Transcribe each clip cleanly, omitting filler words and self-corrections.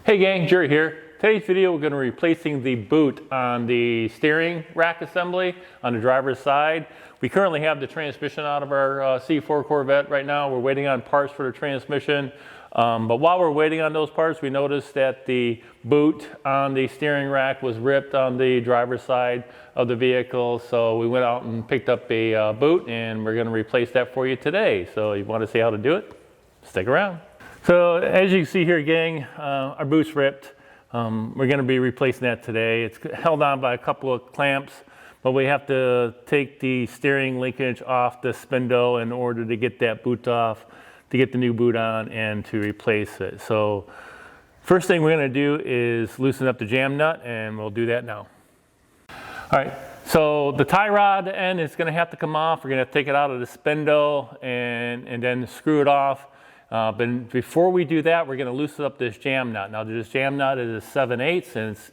Hey gang, Jerry here. Today's video we're going to be replacing the boot on the steering rack assembly on the driver's side. We currently have the transmission out of our C4 Corvette right now. We're waiting on parts for the transmission. But while we're waiting on those parts, we noticed that the boot on the steering rack was ripped on the driver's side of the vehicle. So we went out and picked up a boot, and we're going to replace that for you today. So you want to see how to do it? Stick around. So as you can see here, gang, our boot's ripped. We're going to be replacing that today. It's held on by a couple of clamps, but we have to take the steering linkage off the spindle in order to get that boot off, to get the new boot on and to replace it. So first thing we're going to do is loosen up the jam nut, and we'll do that now. All right, so the tie rod end is going to have to come off. We're going to have to take it out of the spindle and then screw it off. But before we do that, we're going to loosen up this jam nut. Now this jam nut is a 7/8, and it's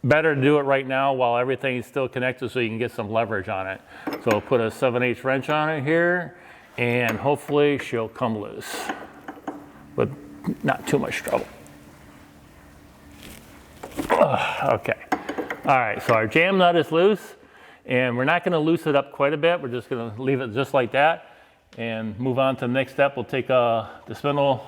better to do it right now while everything is still connected so you can get some leverage on it. So I'll put a 7/8 wrench on it here, and hopefully she'll come loose with not too much trouble. Okay. All right, so our jam nut is loose, and we're not going to loosen it up quite a bit. We're just going to leave it just like that and move on to the next step. We'll take the spindle,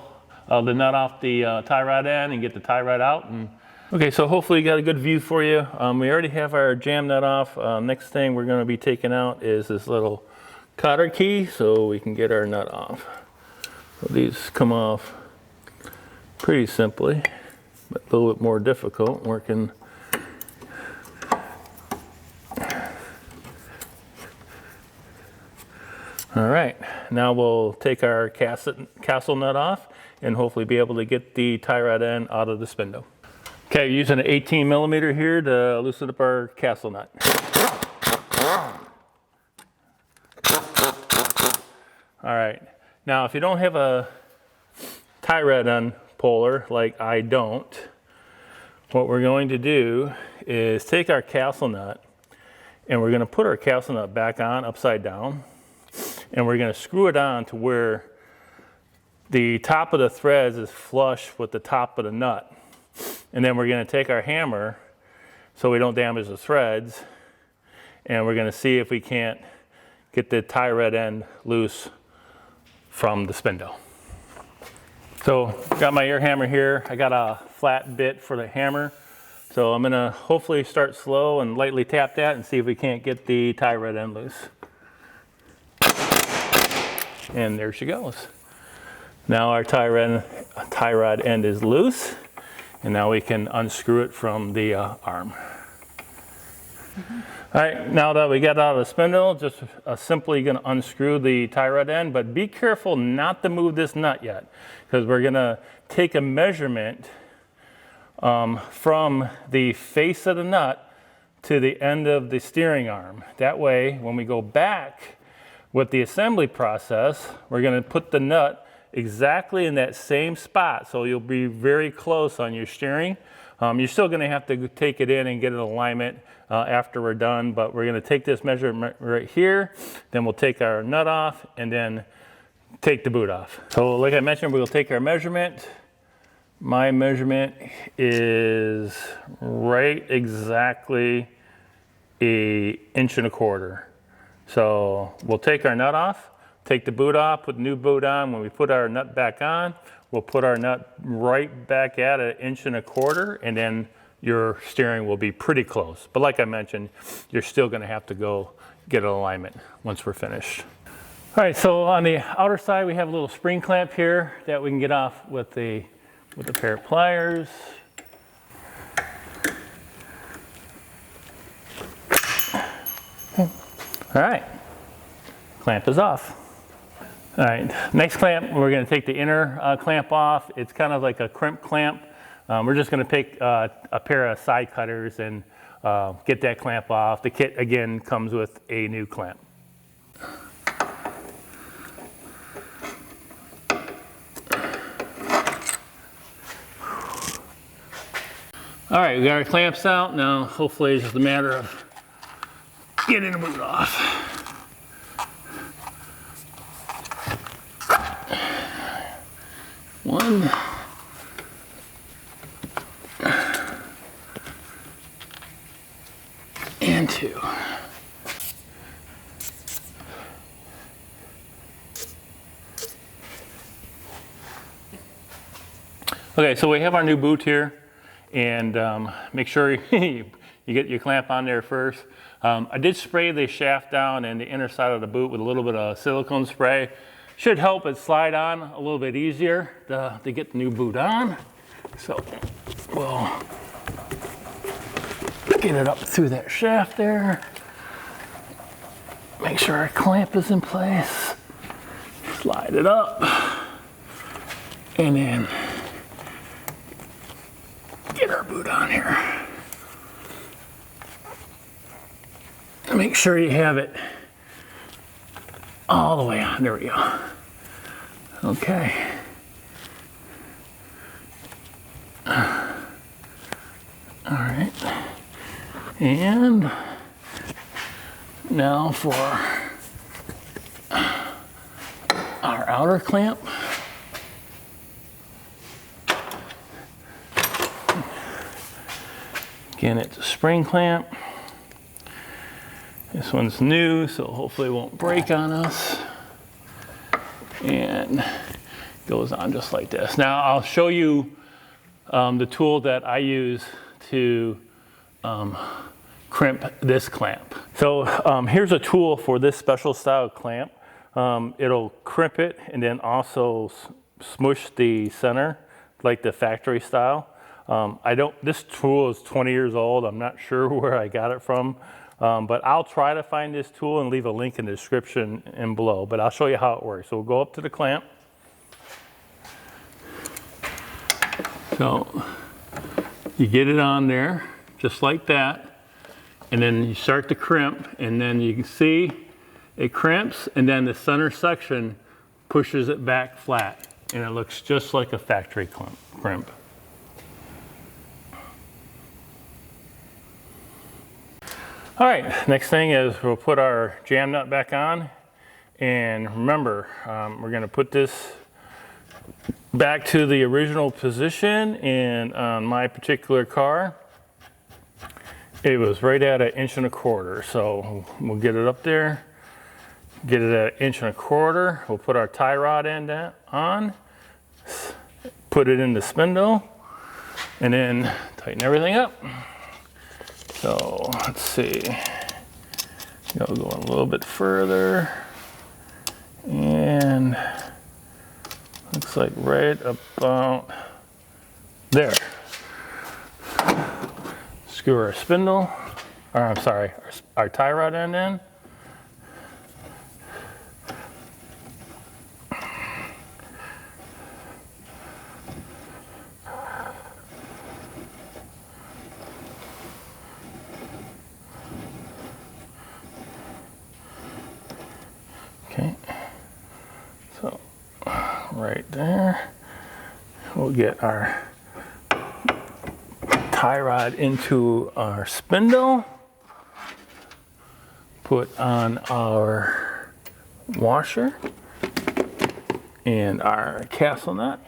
the nut off the tie rod end and get the tie rod out. And okay, so hopefully you got a good view for you. We already have our jam nut off. Next thing we're going to be taking out is this little cotter key so we can get our nut off. So these come off pretty simply, but a little bit more difficult working. All right, now we'll take our castle nut off and hopefully be able to get the tie rod end out of the spindle. Okay, using an 18 millimeter here to loosen up our castle nut. All right, now if you don't have a tie rod end puller like I don't, what we're going to do is take our castle nut and we're going to put our castle nut back on upside down. And we're going to screw it on to where the top of the threads is flush with the top of the nut. And then we're going to take our hammer so we don't damage the threads, and we're going to see if we can't get the tie rod end loose from the spindle. So got my air hammer here. I got a flat bit for the hammer. So I'm going to hopefully start slow and lightly tap that and see if we can't get the tie rod end loose. And there she goes. Now our tie rod end is loose, and now we can unscrew it from the arm. All right, now that we got out of the spindle, just simply going to unscrew the tie rod end, but be careful not to move this nut yet, because we're going to take a measurement from the face of the nut to the end of the steering arm. That way, when we go back with the assembly process, we're going to put the nut exactly in that same spot, so you'll be very close on your steering. You're still going to have to take it in and get an alignment after we're done, but we're going to take this measurement right here, then we'll take our nut off and then take the boot off. So like I mentioned, we'll take our measurement. My measurement is right exactly 1.25 inches. So we'll take our nut off, take the boot off, put the new boot on. When we put our nut back on, we'll put our nut right back at 1.25 inches, and then your steering will be pretty close. But like I mentioned, you're still going to have to go get an alignment once we're finished. All right, so on the outer side, we have a little spring clamp here that we can get off with a pair of pliers. All right, clamp is off. All right, next clamp, we're going to take the inner clamp off. It's kind of like a crimp clamp. We're just going to take a pair of side cutters and get that clamp off. The kit, again, comes with a new clamp. All right, we got our clamps out. Now, hopefully it's just a matter of getting the boot off. One, Okay, so we have our new boot here, and make sure you get your clamp on there first. I did spray the shaft down and the inner side of the boot with a little bit of silicone spray. Should help it slide on a little bit easier to get the new boot on. So we'll get it up through that shaft there. Make sure our clamp is in place. Slide it up. And then get our boot on here. Make sure you have it all the way on. There we go. Okay. All right. And now for our outer clamp. Again, it's a spring clamp. This one's new, so hopefully it won't break on us. And goes on just like this. Now I'll show you the tool that I use to crimp this clamp. So here's a tool for this special style clamp. It'll crimp it and then also smush the center like the factory style. This tool is 20 years old. I'm not sure where I got it from, but I'll try to find this tool and leave a link in the description and below, but I'll show you how it works. So we'll go up to the clamp. So you get it on there just like that, and then you start to crimp, and then you can see it crimps, and then the center section pushes it back flat, and it looks just like a factory crimp. All right, next thing is we'll put our jam nut back on, and remember, we're going to put this back to the original position, and on my particular car, it was right at 1.25 inches. So we'll get it up there, get it at 1.25 inches. We'll put our tie rod end on, put it in the spindle, and then tighten everything up. So let's see, go a little bit further, and looks like right about there. Screw our spindle, or I'm sorry, our tie rod end in. Okay, so right there, we'll get our tie rod into our spindle, put on our washer and our castle nut.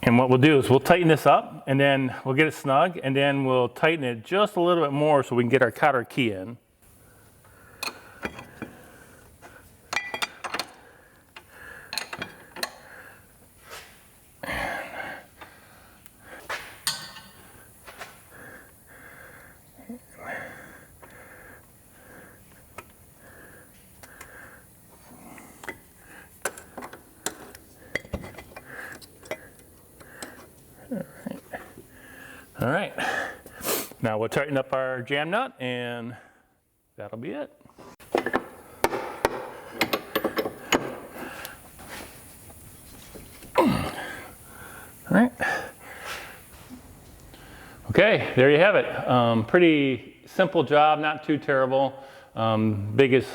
And what we'll do is we'll tighten this up, and then we'll get it snug, and then we'll tighten it just a little bit more so we can get our cotter key in. All right, now we'll tighten up our jam nut, and that'll be it. All right. Okay, there you have it. Pretty simple job, not too terrible. Biggest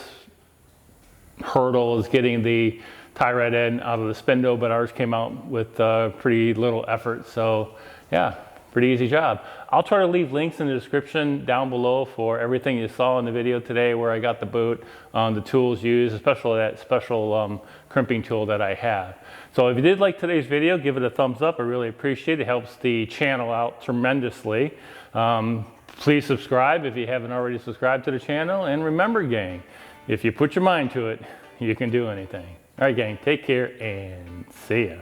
hurdle is getting the tie rod end out of the spindle, but ours came out with pretty little effort. So yeah, pretty easy job. I'll try to leave links in the description down below for everything you saw in the video today, where I got the boot, the tools used, especially that special crimping tool that I have. So if you did like today's video, give it a thumbs up. I really appreciate it. It helps the channel out tremendously. Please subscribe if you haven't already subscribed to the channel. And remember, gang, if you put your mind to it, you can do anything. All right, gang, take care and see ya.